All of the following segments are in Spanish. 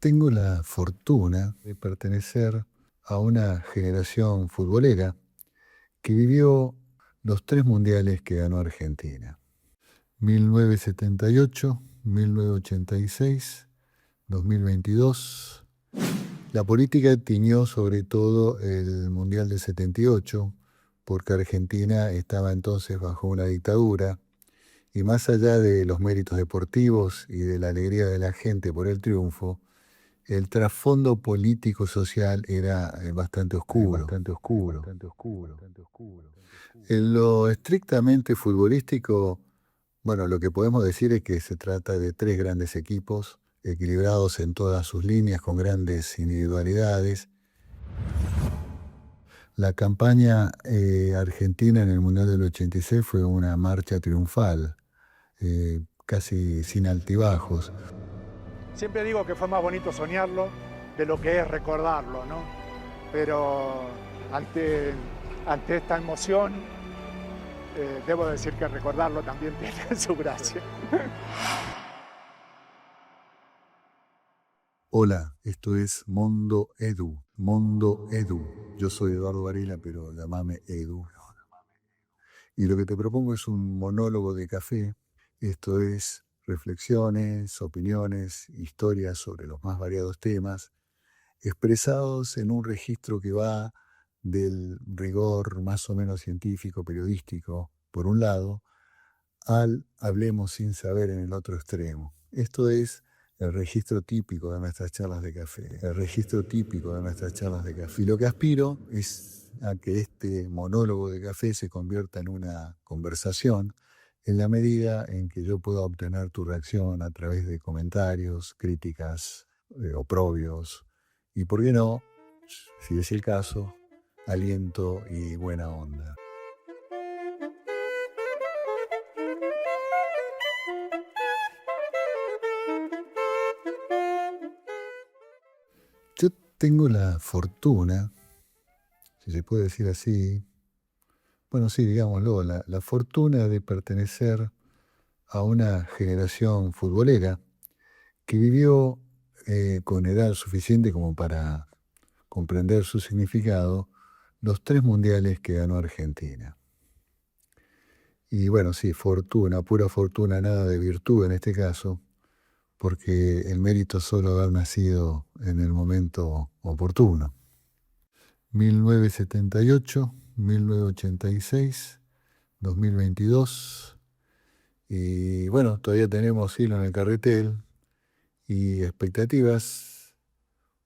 Tengo la fortuna de pertenecer a una generación futbolera que vivió los 3 mundiales que ganó Argentina: 1978, 1986, 2022. La política tiñó sobre todo el Mundial del 78, porque Argentina estaba entonces bajo una dictadura, y más allá de los méritos deportivos y de la alegría de la gente por el triunfo, el trasfondo político-social era bastante oscuro. En lo estrictamente futbolístico, bueno, lo que podemos decir es que se trata de 3 grandes equipos, equilibrados en todas sus líneas, con grandes individualidades. La campaña argentina en el Mundial del 86 fue una marcha triunfal, casi sin altibajos. Siempre digo que fue más bonito soñarlo de lo que es recordarlo, ¿no? Pero ante esta emoción, debo decir que recordarlo también tiene su gracia. Hola, esto es Mondo Edu. Mondo Edu. Yo soy Eduardo Varela, pero llámame Edu. Y lo que te propongo es un monólogo de café. Esto es reflexiones, opiniones, historias sobre los más variados temas, expresados en un registro que va del rigor más o menos científico, periodístico, por un lado, al hablemos sin saber en el otro extremo. Esto es el registro típico de nuestras charlas de café. Y lo que aspiro es a que este monólogo de café se convierta en una conversación, en la medida en que yo pueda obtener tu reacción a través de comentarios, críticas, oprobios, y por qué no, si es el caso, aliento y buena onda. Yo tengo la fortuna, si se puede decir así, bueno, sí, digámoslo, la fortuna de pertenecer a una generación futbolera que vivió con edad suficiente como para comprender su significado los 3 mundiales que ganó Argentina. Y bueno, sí, fortuna, pura fortuna, nada de virtud en este caso, porque el mérito solo haber nacido en el momento oportuno. 1978, 1986, 2022, y bueno, todavía tenemos hilo en el carretel y expectativas,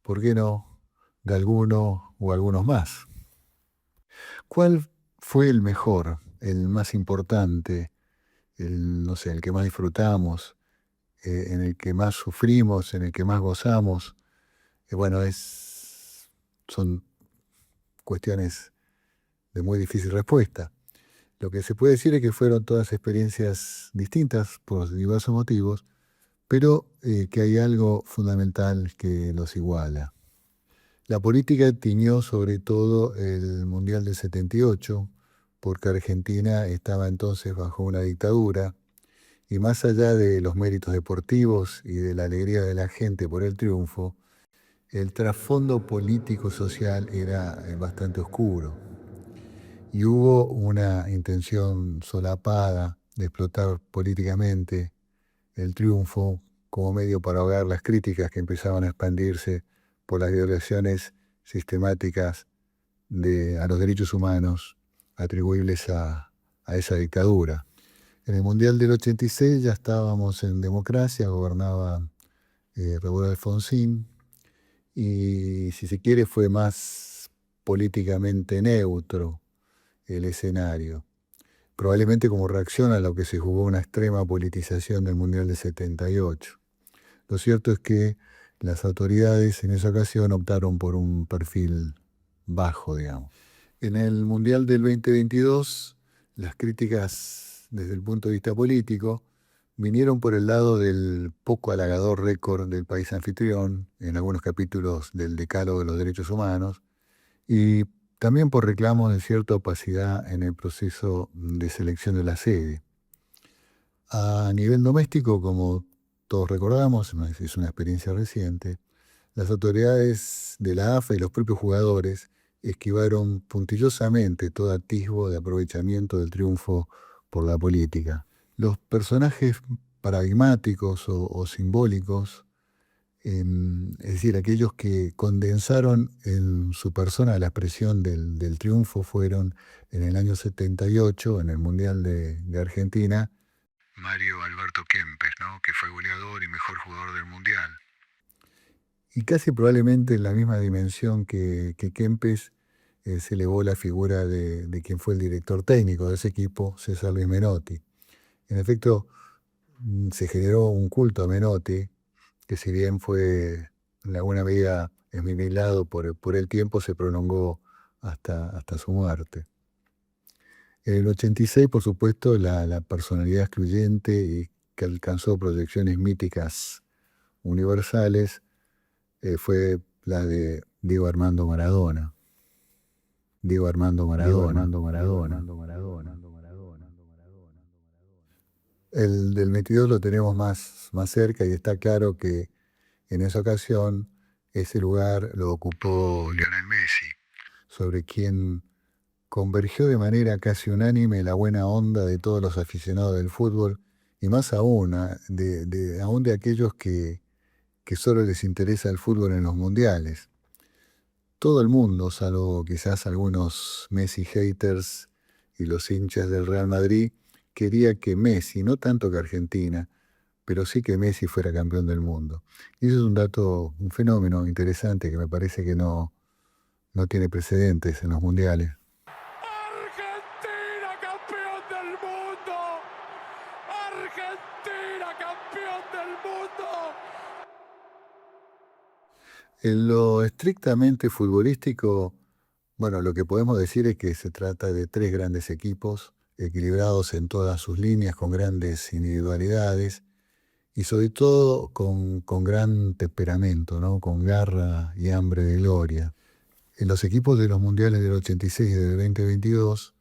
¿por qué no?, de alguno o algunos más. ¿Cuál fue el mejor, el más importante, no sé, el que más disfrutamos, en el que más sufrimos, en el que más gozamos? Bueno, son cuestiones de muy difícil respuesta. Lo que se puede decir es que fueron todas experiencias distintas por diversos motivos, pero que hay algo fundamental que los iguala. La política tiñó sobre todo el Mundial del 78, porque Argentina estaba entonces bajo una dictadura, y más allá de los méritos deportivos y de la alegría de la gente por el triunfo, el trasfondo político-social era bastante oscuro. Y hubo una intención solapada de explotar políticamente el triunfo como medio para ahogar las críticas que empezaban a expandirse por las violaciones sistemáticas a los derechos humanos atribuibles a esa dictadura. En el Mundial del 86 ya estábamos en democracia, gobernaba Raúl Alfonsín, y si se quiere fue más políticamente neutro el escenario, probablemente como reacción a lo que se jugó una extrema politización del Mundial del 78. Lo cierto es que las autoridades en esa ocasión optaron por un perfil bajo, digamos. En el Mundial del 2022, las críticas desde el punto de vista político vinieron por el lado del poco halagador récord del país anfitrión en algunos capítulos del Decálogo de los Derechos Humanos, y también por reclamos de cierta opacidad en el proceso de selección de la sede. A nivel doméstico, como todos recordamos, es una experiencia reciente, Las autoridades de la AFA y los propios jugadores esquivaron puntillosamente todo atisbo de aprovechamiento del triunfo por la política. Los personajes paradigmáticos o simbólicos, es decir, aquellos que condensaron en su persona la expresión del triunfo, fueron en el año 78, en el Mundial de Argentina, Mario Alberto Kempes, ¿no?, que fue goleador y mejor jugador del Mundial. Y casi probablemente en la misma dimensión que Kempes, se elevó la figura de quien fue el director técnico de ese equipo, César Luis Menotti. En efecto, se generó un culto a Menotti, que si bien fue en alguna medida esmimilado por el tiempo, se prolongó hasta su muerte. En el 86, por supuesto, la personalidad excluyente y que alcanzó proyecciones míticas universales fue la de Diego Armando Maradona. Diego Armando Maradona. El del 22 lo tenemos más cerca y está claro que en esa ocasión ese lugar lo ocupó Lionel Messi, sobre quien convergió de manera casi unánime la buena onda de todos los aficionados del fútbol y más aún aún de aquellos que solo les interesa el fútbol en los mundiales. Todo el mundo, salvo quizás algunos Messi haters y los hinchas del Real Madrid, quería que Messi, no tanto que Argentina, pero sí que Messi fuera campeón del mundo. Y eso es un dato, un fenómeno interesante que me parece que no tiene precedentes en los mundiales. ¡Argentina, campeón del mundo! ¡Argentina, campeón del mundo! En lo estrictamente futbolístico, bueno, lo que podemos decir es que se trata de tres grandes equipos, equilibrados en todas sus líneas, con grandes individualidades y sobre todo con gran temperamento, ¿no?, con garra y hambre de gloria. En los equipos de los mundiales del 86 y del 2022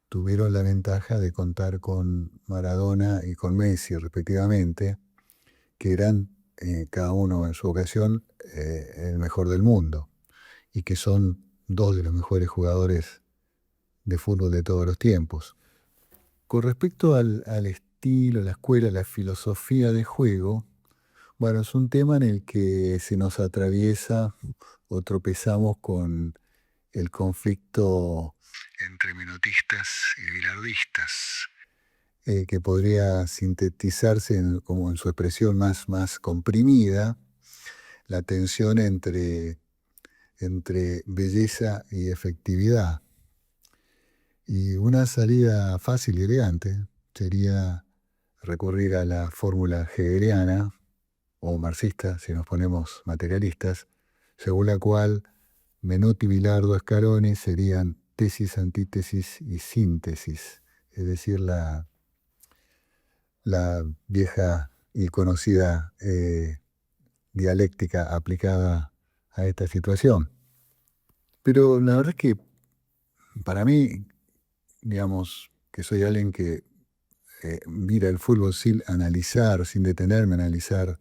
tuvieron la ventaja de contar con Maradona y con Messi, respectivamente, que eran cada uno en su ocasión el mejor del mundo y que son dos de los mejores jugadores de fútbol de todos los tiempos. Con respecto al estilo, la escuela, la filosofía de juego, bueno, es un tema en el que se nos atraviesa o tropezamos con el conflicto entre menotistas y bilardistas, que podría sintetizarse como en su expresión más comprimida, la tensión entre belleza y efectividad. Y una salida fácil y elegante sería recurrir a la fórmula hegeliana o marxista, si nos ponemos materialistas, según la cual Menotti, Bilardo, Scaloni serían tesis, antítesis y síntesis, es decir, la vieja y conocida dialéctica aplicada a esta situación. Pero la verdad es que para mí, digamos, que soy alguien que mira el fútbol sin analizar, sin detenerme a analizar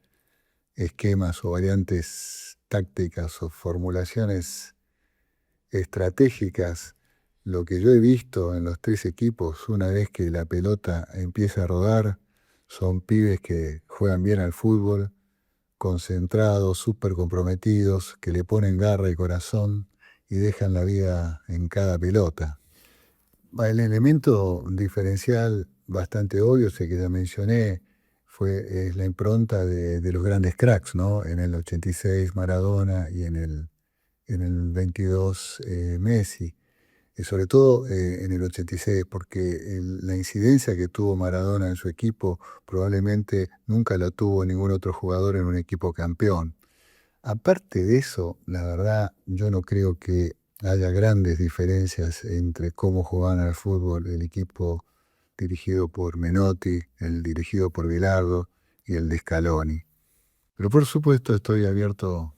esquemas o variantes tácticas o formulaciones estratégicas, lo que yo he visto en los tres equipos, una vez que la pelota empieza a rodar, son pibes que juegan bien al fútbol, concentrados, súper comprometidos, que le ponen garra y corazón y dejan la vida en cada pelota. El elemento diferencial bastante obvio, sé que ya mencioné, es la impronta de los grandes cracks, ¿no? En el 86 Maradona y en el 22 Messi. Y sobre todo en el 86, porque la incidencia que tuvo Maradona en su equipo probablemente nunca la tuvo ningún otro jugador en un equipo campeón. Aparte de eso, la verdad, yo no creo que haya grandes diferencias entre cómo jugaban al fútbol el equipo dirigido por Menotti, el dirigido por Bilardo y el de Scaloni. Pero por supuesto estoy abierto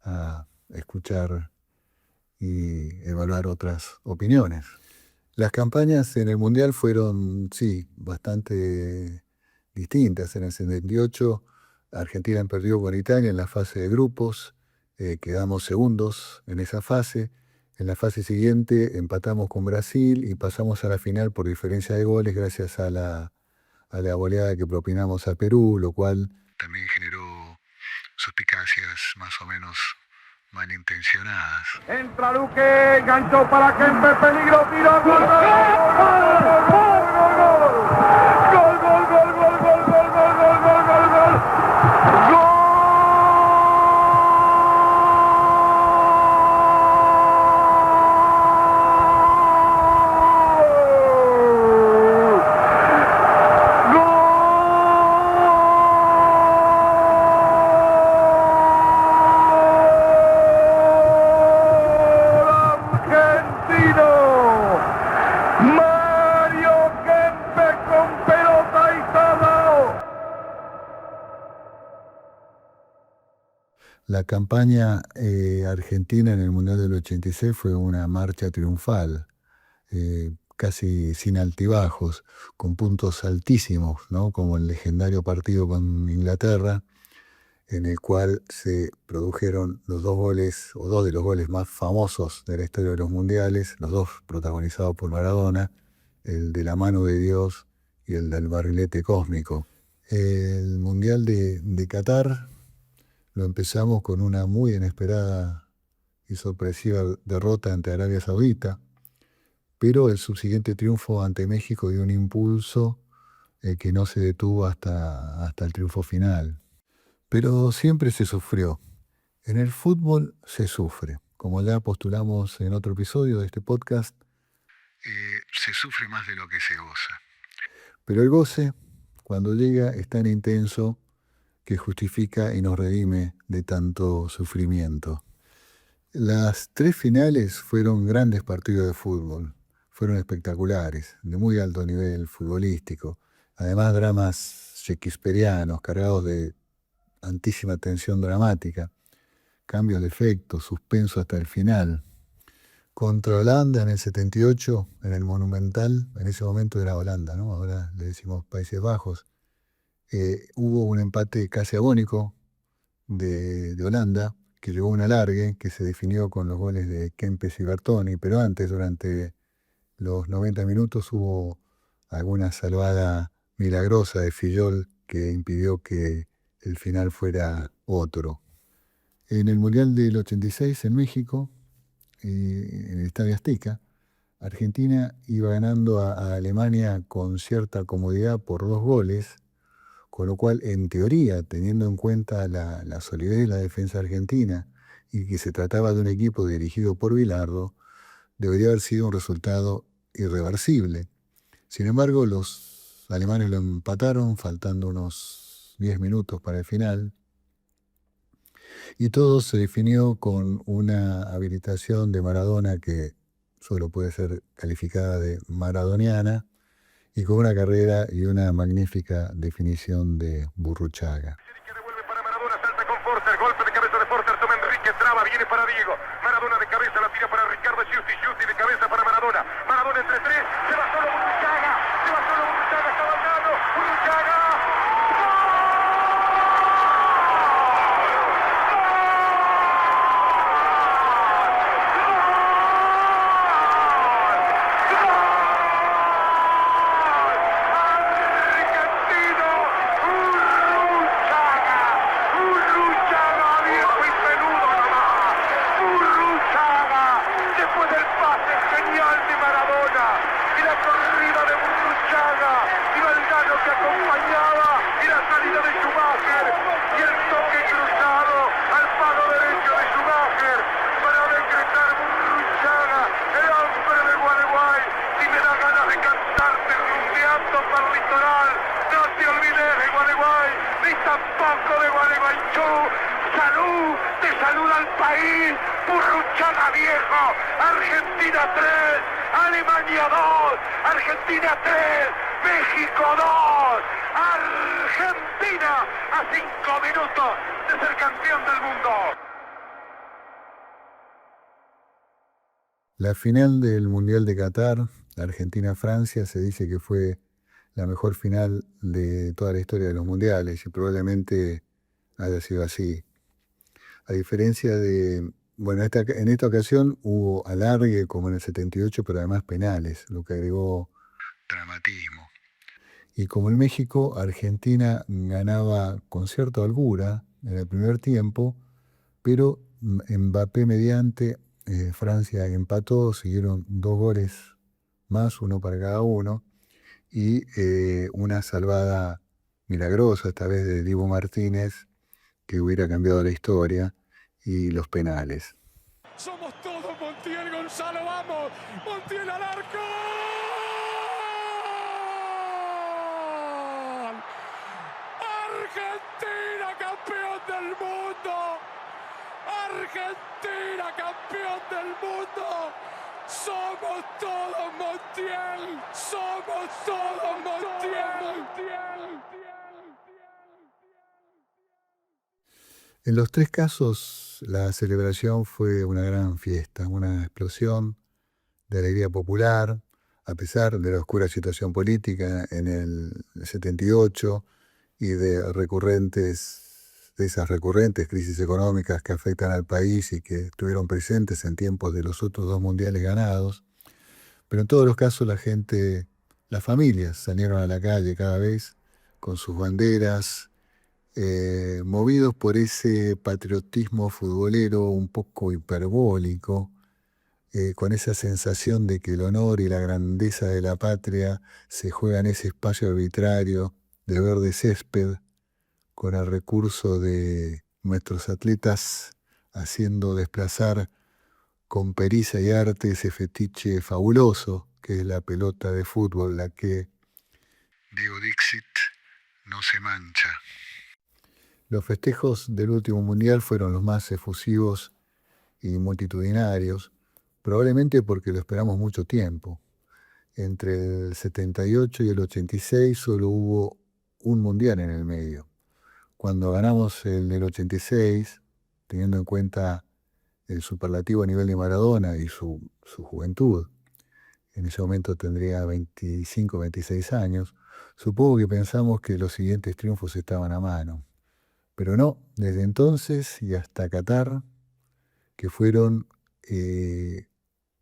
a escuchar y evaluar otras opiniones. Las campañas en el Mundial fueron, sí, bastante distintas. En el 78 Argentina perdió con Italia en la fase de grupos quedamos segundos en esa fase. En la fase siguiente empatamos con Brasil y pasamos a la final por diferencia de goles gracias a la goleada que propinamos a Perú, lo cual también generó suspicacias más o menos malintencionadas. Entra Luque, enganchó para Kempe, peligro, tiro, gol, gol, gol, gol, gol, gol, gol, gol, gol, gol, gol, gol, gol, gol, gol, gol, gol. La campaña argentina en el Mundial del 86 fue una marcha triunfal, casi sin altibajos, con puntos altísimos, ¿no? Como el legendario partido con Inglaterra, en el cual se produjeron los dos goles, o dos de los goles más famosos de la historia de los mundiales, los dos protagonizados por Maradona, el de la mano de Dios y el del barrilete cósmico. El Mundial de Qatar lo empezamos con una muy inesperada y sorpresiva derrota ante Arabia Saudita, pero el subsiguiente triunfo ante México dio un impulso que no se detuvo hasta el triunfo final. Pero siempre se sufrió. En el fútbol se sufre. Como ya postulamos en otro episodio de este podcast, se sufre más de lo que se goza. Pero el goce, cuando llega, es tan intenso que justifica y nos redime de tanto sufrimiento. Las tres finales fueron grandes partidos de fútbol, fueron espectaculares, de muy alto nivel futbolístico, además dramas shakespearianos cargados de altísima tensión dramática, cambios de efecto, suspenso hasta el final. Contra Holanda en el 78, en el Monumental, en ese momento era Holanda, ¿no? Ahora le decimos Países Bajos. Hubo un empate casi agónico de Holanda, que llegó a un alargue, que se definió con los goles de Kempes y Bertoni, pero antes, durante los 90 minutos, hubo alguna salvada milagrosa de Fillol que impidió que el final fuera otro. En el Mundial del 86 en México, en el Estadio Azteca, Argentina iba ganando a Alemania con cierta comodidad por 2 goles, con lo cual, en teoría, teniendo en cuenta la solidez de la defensa argentina y que se trataba de un equipo dirigido por Bilardo, debería haber sido un resultado irreversible. Sin embargo, los alemanes lo empataron, faltando unos 10 minutos para el final, y todo se definió con una habilitación de Maradona que solo puede ser calificada de maradoniana, y con una carrera y una magnífica definición de Burruchaga. Que devuelve para Maradona, salta con Forster, golpe de cabeza de Forster, toma Enrique, traba, viene para Diego. Maradona de cabeza, la tira para Ricardo Giusti, Giusti de cabeza para Maradona. Maradona entre tres, se va solo Burruchaga, está bailando, Burruchaga. Tampoco de Gualeguaychú, salud, te saluda el país, Burruchaga viejo, Argentina 3, Alemania 2, Argentina 3, México 2, Argentina a 5 minutos de ser campeón del mundo. La final del Mundial de Qatar, Argentina-Francia, se dice que fue la mejor final de toda la historia de los mundiales y probablemente haya sido así. A diferencia de, bueno, en esta ocasión hubo alargue como en el 78, pero además penales, lo que agregó dramatismo. Y como en México, Argentina ganaba con cierta holgura en el primer tiempo, pero Mbappé mediante, Francia empató, siguieron 2 goles más, uno para cada uno, y una salvada milagrosa, esta vez de Dibu Martínez, que hubiera cambiado la historia, y los penales. Somos todos Montiel, Gonzalo, vamos. Montiel al arco. Argentina campeón del mundo. Argentina campeón del mundo. Somos todos Montiel. Somos todos Montiel. En los 3 casos, la celebración fue una gran fiesta, una explosión de alegría popular, a pesar de la oscura situación política en el 78 y de esas recurrentes crisis económicas que afectan al país y que estuvieron presentes en tiempos de los otros 2 mundiales ganados. Pero en todos los casos las familias salieron a la calle cada vez con sus banderas, movidos por ese patriotismo futbolero un poco hiperbólico, con esa sensación de que el honor y la grandeza de la patria se juega en ese espacio arbitrario de verde césped, con el recurso de nuestros atletas haciendo desplazar con pericia y arte ese fetiche fabuloso que es la pelota de fútbol, la que, Diego Dixit, no se mancha. Los festejos del último mundial fueron los más efusivos y multitudinarios, probablemente porque lo esperamos mucho tiempo. Entre el 78 y el 86 solo hubo un mundial en el medio. Cuando ganamos el del 86, teniendo en cuenta el superlativo nivel de Maradona y su juventud, en ese momento tendría 25, 26 años, supongo que pensamos que los siguientes triunfos estaban a mano. Pero no, desde entonces y hasta Qatar, que fueron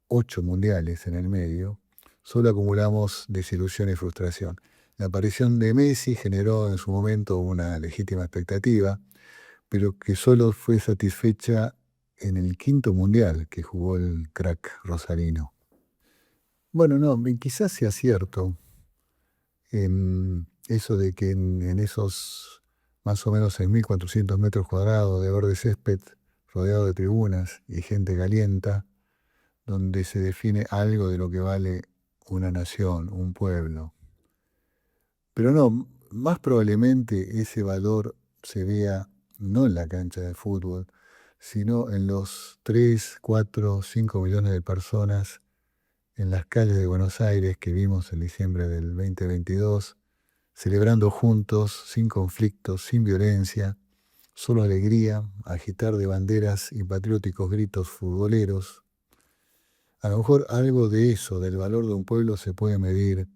8 mundiales en el medio, solo acumulamos desilusión y frustración. La aparición de Messi generó en su momento una legítima expectativa, pero que solo fue satisfecha en el 5º mundial que jugó el crack rosarino. Bueno, no, quizás sea cierto eso de que en esos más o menos 6.400 metros cuadrados de verde césped, rodeado de tribunas y gente calienta, donde se define algo de lo que vale una nación, un pueblo. Pero no, más probablemente ese valor se vea no en la cancha de fútbol, sino en los 3, 4, 5 millones de personas en las calles de Buenos Aires que vimos en diciembre del 2022, celebrando juntos, sin conflictos, sin violencia, solo alegría, agitar de banderas y patrióticos gritos futboleros. A lo mejor algo de eso, del valor de un pueblo, se puede medir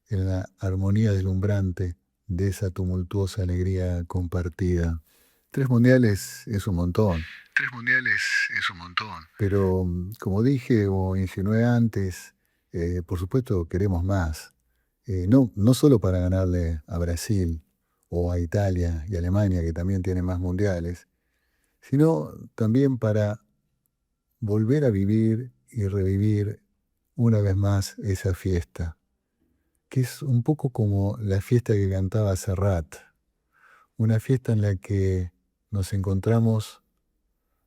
en la armonía deslumbrante de esa tumultuosa alegría compartida. 3 mundiales es un montón. 3 mundiales es un montón. Pero, como dije o insinué antes, por supuesto queremos más. No solo para ganarle a Brasil o a Italia y Alemania, que también tienen más mundiales, sino también para volver a vivir y revivir una vez más esa fiesta, que es un poco como la fiesta que cantaba Serrat, una fiesta en la que nos encontramos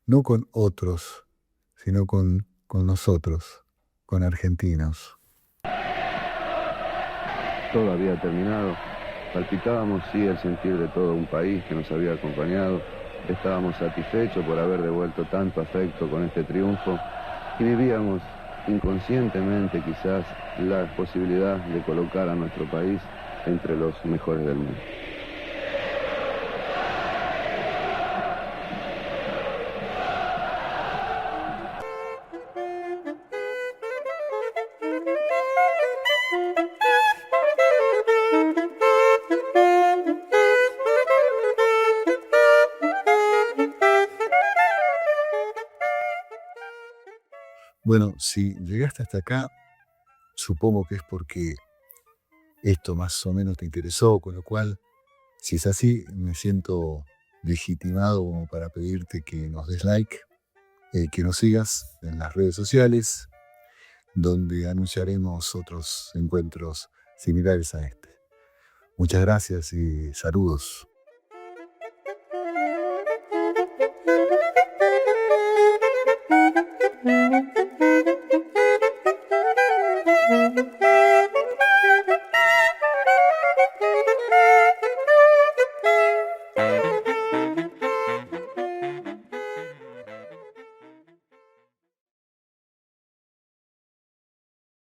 no con otros, sino con nosotros, con argentinos. Todo había terminado. Palpitábamos, sí, el sentir de todo un país que nos había acompañado. Estábamos satisfechos por haber devuelto tanto afecto con este triunfo y vivíamos inconscientemente quizás la posibilidad de colocar a nuestro país entre los mejores del mundo. Bueno, si llegaste hasta acá, supongo que es porque esto más o menos te interesó, con lo cual, si es así, me siento legitimado como para pedirte que nos des like, que nos sigas en las redes sociales, donde anunciaremos otros encuentros similares a este. Muchas gracias y saludos.